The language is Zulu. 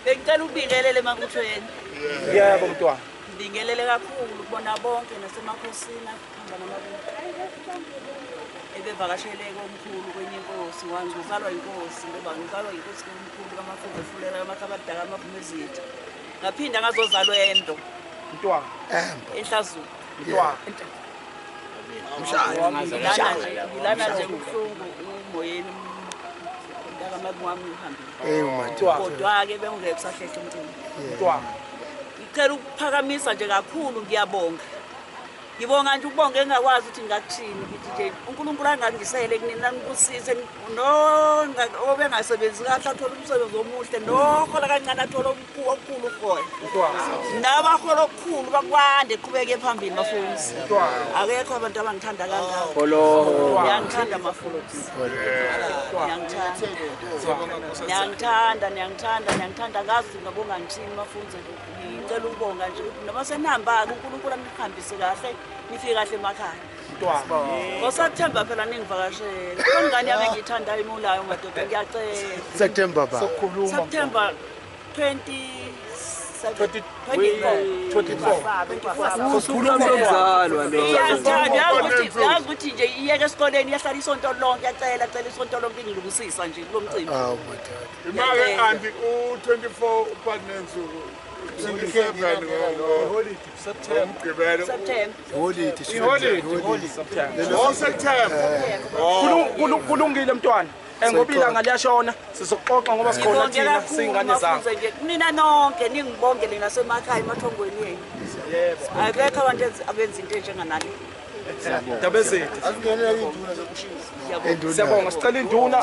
Bengicela ubingelele makuthweni. Yebo mntwana. Bingelele kakhulu kubona bonke nasemakhosini ahamba namabutho. Ebevakashele komkhulu kwenye inkosi, wangizalwa inkosi ngoba ngizalwa inkosi komkhulu kaMafuze fulela amakabadala amavumezitha. Ngaphinda ngazozalwa endo. Mntwana. Enhlazulu. Mntwana. Ngilana nje kuhlungu umoyeni wami uhambile. Kodwa-ke bengeke kusahlehle umcimbi. Mntwana. Ngicela ukuphakamisa nje kakhulu ngiyabonga. Ngibonga nje ukubonga engakwazi ukuthi ngakuthini ngithi nje uNkulunkulu angangisele kunina ngikusize obengasebenzi kahle athola umsebenzi omuhle nohola kancane athola okukhulu uhola. Nabahola okukhulu bakwande eqhubeke phambili mafundisi. Akekho abantu abangithanda kangako. Ngiyangithanda mafundisi. Ngiyangithanda ngazi ngabonga ngithini mafundisi. Ngicela ukubonga nje noma senihamba-ke uNkulunkulu anihambise kahle nifike kahle emakhaya. Ngosathemba phela ningivakashele. Ingane yami engiyithandayo imulayo madoda ngiyacela. September ba. September 24. Usukhuluma sokuzalwa lo. Yazi ukuthi nje iyeke esikoleni yahlala isonto lonke yacela isonto lonke ngilungisisa nje kulo mcimbi. Hawu madodana. Imali anti u24 uPanensuku 27 September. September. Kulungile mntwana. Ngoba ilanga liyashona sizoxoxa ngoba sikhona thina singane zakho. Nina nonke ningibongele nasemakhaya emathongweni yenu. Yebo. Akekho abantu abenza into enjenganale. Dabezethu. Asingenele induna zokushisa. Siyabonga sicela induna.